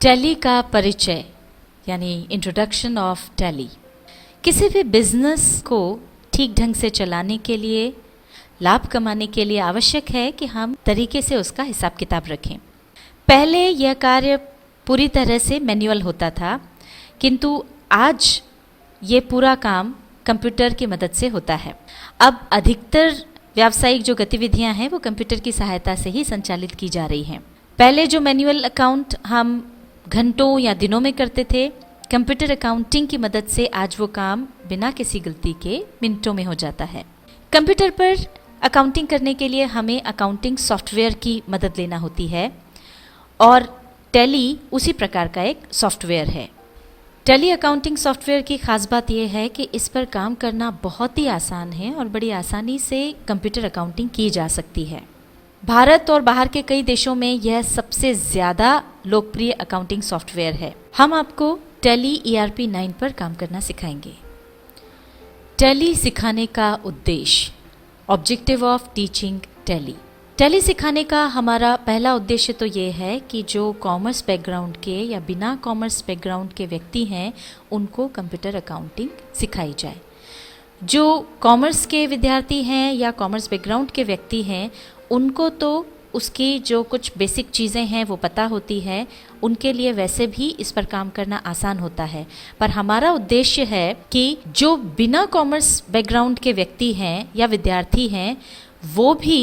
Tally का परिचय यानी इंट्रोडक्शन ऑफ टैली। किसी भी बिजनेस को ठीक ढंग से चलाने के लिए, लाभ कमाने के लिए आवश्यक है कि हम तरीके से उसका हिसाब किताब रखें। पहले यह कार्य पूरी तरह से मैन्युअल होता था, किंतु आज ये पूरा काम कंप्यूटर की मदद से होता है। अब अधिकतर व्यावसायिक जो गतिविधियां हैं वो कंप्यूटर की सहायता से ही संचालित की जा रही हैं। पहले जो मैनुअल अकाउंट हम घंटों या दिनों में करते थे, कंप्यूटर अकाउंटिंग की मदद से आज वो काम बिना किसी गलती के मिनटों में हो जाता है। कंप्यूटर पर अकाउंटिंग करने के लिए हमें अकाउंटिंग सॉफ्टवेयर की मदद लेना होती है और टैली उसी प्रकार का एक सॉफ्टवेयर है। टैली अकाउंटिंग सॉफ्टवेयर की खास बात यह है कि इस पर काम करना बहुत ही आसान है और बड़ी आसानी से कंप्यूटर अकाउंटिंग की जा सकती है। भारत और बाहर के कई देशों में यह सबसे ज़्यादा लोकप्रिय अकाउंटिंग सॉफ्टवेयर है। हम आपको टैली ERP 9 पर काम करना सिखाएंगे। टैली सिखाने का उद्देश्य, objective of teaching tally. Tally सिखाने का हमारा पहला उद्देश्य तो ये है कि जो कॉमर्स बैकग्राउंड के या बिना कॉमर्स बैकग्राउंड के व्यक्ति हैं उनको कंप्यूटर अकाउंटिंग सिखाई जाए। जो कॉमर्स के विद्यार्थी हैं या कॉमर्स बैकग्राउंड के व्यक्ति हैं उनको तो उसकी जो कुछ बेसिक चीज़ें हैं वो पता होती है, उनके लिए वैसे भी इस पर काम करना आसान होता है। पर हमारा उद्देश्य है कि जो बिना कॉमर्स बैकग्राउंड के व्यक्ति हैं या विद्यार्थी हैं वो भी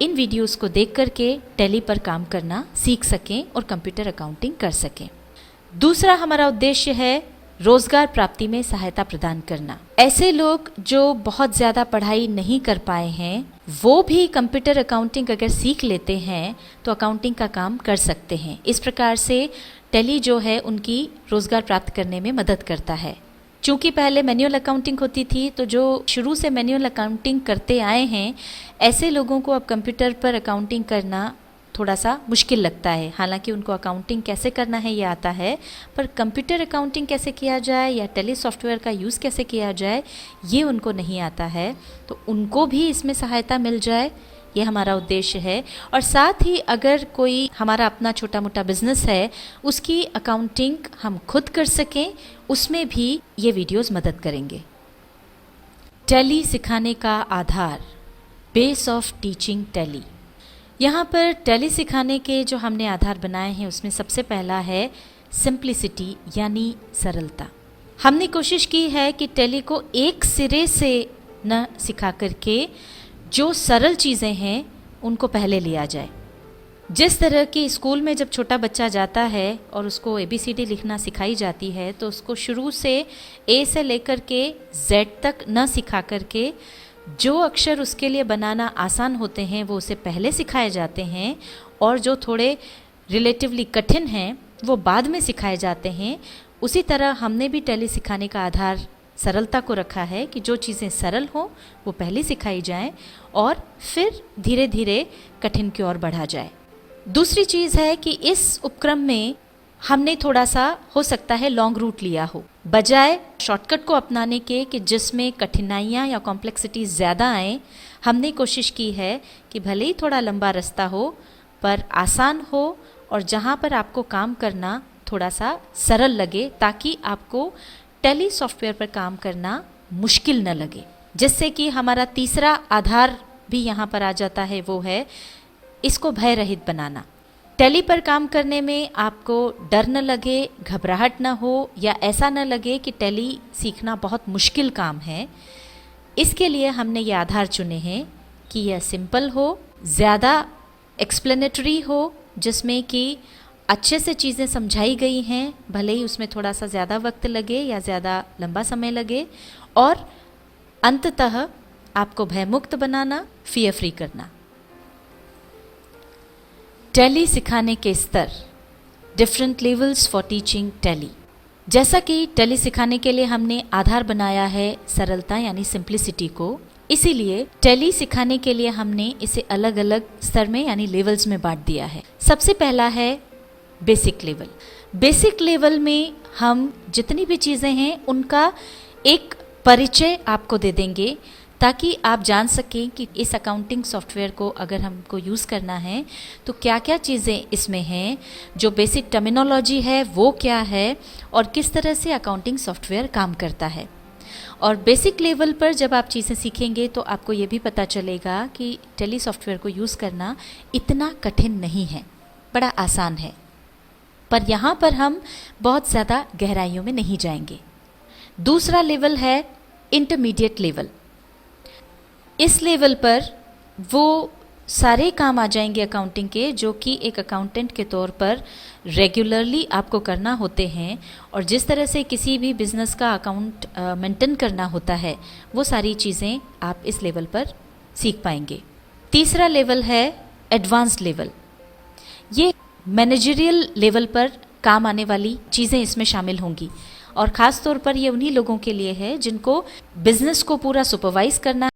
इन वीडियोस को देख करके टैली पर काम करना सीख सकें और कंप्यूटर अकाउंटिंग कर सकें। दूसरा हमारा उद्देश्य है रोजगार प्राप्ति में सहायता प्रदान करना। ऐसे लोग जो बहुत ज़्यादा पढ़ाई नहीं कर पाए हैं वो भी कंप्यूटर अकाउंटिंग अगर सीख लेते हैं तो अकाउंटिंग का काम कर सकते हैं। इस प्रकार से टैली जो है उनकी रोजगार प्राप्त करने में मदद करता है। चूँकि पहले मैनुअल अकाउंटिंग होती थी तो जो शुरू से मैनुअल अकाउंटिंग करते आए हैं ऐसे लोगों को अब कंप्यूटर पर अकाउंटिंग करना थोड़ा सा मुश्किल लगता है। हालांकि उनको अकाउंटिंग कैसे करना है ये आता है, पर कंप्यूटर अकाउंटिंग कैसे किया जाए या टैली सॉफ्टवेयर का यूज़ कैसे किया जाए ये उनको नहीं आता है, तो उनको भी इसमें सहायता मिल जाए, ये हमारा उद्देश्य है। और साथ ही अगर कोई हमारा अपना छोटा मोटा बिजनेस है उसकी अकाउंटिंग हम खुद कर सकें, उसमें भी ये वीडियोज़ मदद करेंगे। टैली सिखाने का आधार, बेस ऑफ टीचिंग टैली। यहाँ पर टैली सिखाने के जो हमने आधार बनाए हैं उसमें सबसे पहला है सिंप्लिसिटी यानी सरलता। हमने कोशिश की है कि टैली को एक सिरे से न सिखा करके जो सरल चीज़ें हैं उनको पहले लिया जाए। जिस तरह की स्कूल में जब छोटा बच्चा जाता है और उसको ABCD लिखना सिखाई जाती है तो उसको शुरू से A से लेकर के Z तक न सिखा करके जो अक्षर उसके लिए बनाना आसान होते हैं वो उसे पहले सिखाए जाते हैं और जो थोड़े रिलेटिवली कठिन हैं वो बाद में सिखाए जाते हैं। उसी तरह हमने भी टैली सिखाने का आधार सरलता को रखा है कि जो चीज़ें सरल हों वो पहले सिखाई जाएं और फिर धीरे धीरे कठिन की ओर बढ़ा जाए। दूसरी चीज़ है कि इस उपक्रम में हमने थोड़ा सा हो सकता है लॉन्ग रूट लिया हो, बजाय शॉर्टकट को अपनाने के कि जिसमें कठिनाइयाँ या कॉम्प्लेक्सिटी ज़्यादा आए। हमने कोशिश की है कि भले ही थोड़ा लंबा रास्ता हो पर आसान हो और जहाँ पर आपको काम करना थोड़ा सा सरल लगे ताकि आपको टैली सॉफ्टवेयर पर काम करना मुश्किल न लगे। जिससे कि हमारा तीसरा आधार भी यहाँ पर आ जाता है, वो है इसको भय रहित बनाना। टैली पर काम करने में आपको डर न लगे, घबराहट न हो या ऐसा न लगे कि टैली सीखना बहुत मुश्किल काम है। इसके लिए हमने ये आधार चुने हैं कि यह सिंपल हो, ज़्यादा एक्सप्लेनेटरी हो, जिसमें कि अच्छे से चीज़ें समझाई गई हैं, भले ही उसमें थोड़ा सा ज़्यादा वक्त लगे या ज़्यादा लंबा समय लगे, और अंततः आपको भयमुक्त बनाना, फियर फ्री करना। टैली सिखाने के स्तर, different levels for teaching tally. जैसा कि टैली सिखाने के लिए हमने आधार बनाया है सरलता यानी सिंप्लिसिटी को, इसीलिए टैली सिखाने के लिए हमने इसे अलग अलग स्तर में यानी लेवल्स में बांट दिया है। सबसे पहला है बेसिक लेवल। बेसिक लेवल में हम जितनी भी चीज़ें हैं उनका एक परिचय आपको दे देंगे ताकि आप जान सकें कि इस अकाउंटिंग सॉफ्टवेयर को अगर हमको यूज़ करना है तो क्या क्या चीज़ें इसमें हैं, जो बेसिक टर्मिनोलॉजी है वो क्या है और किस तरह से अकाउंटिंग सॉफ्टवेयर काम करता है। और बेसिक लेवल पर जब आप चीज़ें सीखेंगे तो आपको ये भी पता चलेगा कि टैली सॉफ्टवेयर को यूज़ करना इतना कठिन नहीं है, बड़ा आसान है। पर यहाँ पर हम बहुत ज़्यादा गहराइयों में नहीं जाएंगे। दूसरा लेवल है इंटरमीडिएट लेवल। इस लेवल पर वो सारे काम आ जाएंगे अकाउंटिंग के जो कि एक अकाउंटेंट के तौर पर रेगुलरली आपको करना होते हैं, और जिस तरह से किसी भी बिज़नेस का अकाउंट मेंटेन करना होता है वो सारी चीज़ें आप इस लेवल पर सीख पाएंगे। तीसरा लेवल है एडवांस्ड लेवल। ये मैनेजरियल लेवल पर काम आने वाली चीज़ें इसमें शामिल होंगी, और ख़ास तौर पर ये उन्हीं लोगों के लिए है जिनको बिज़नेस को पूरा सुपरवाइज करना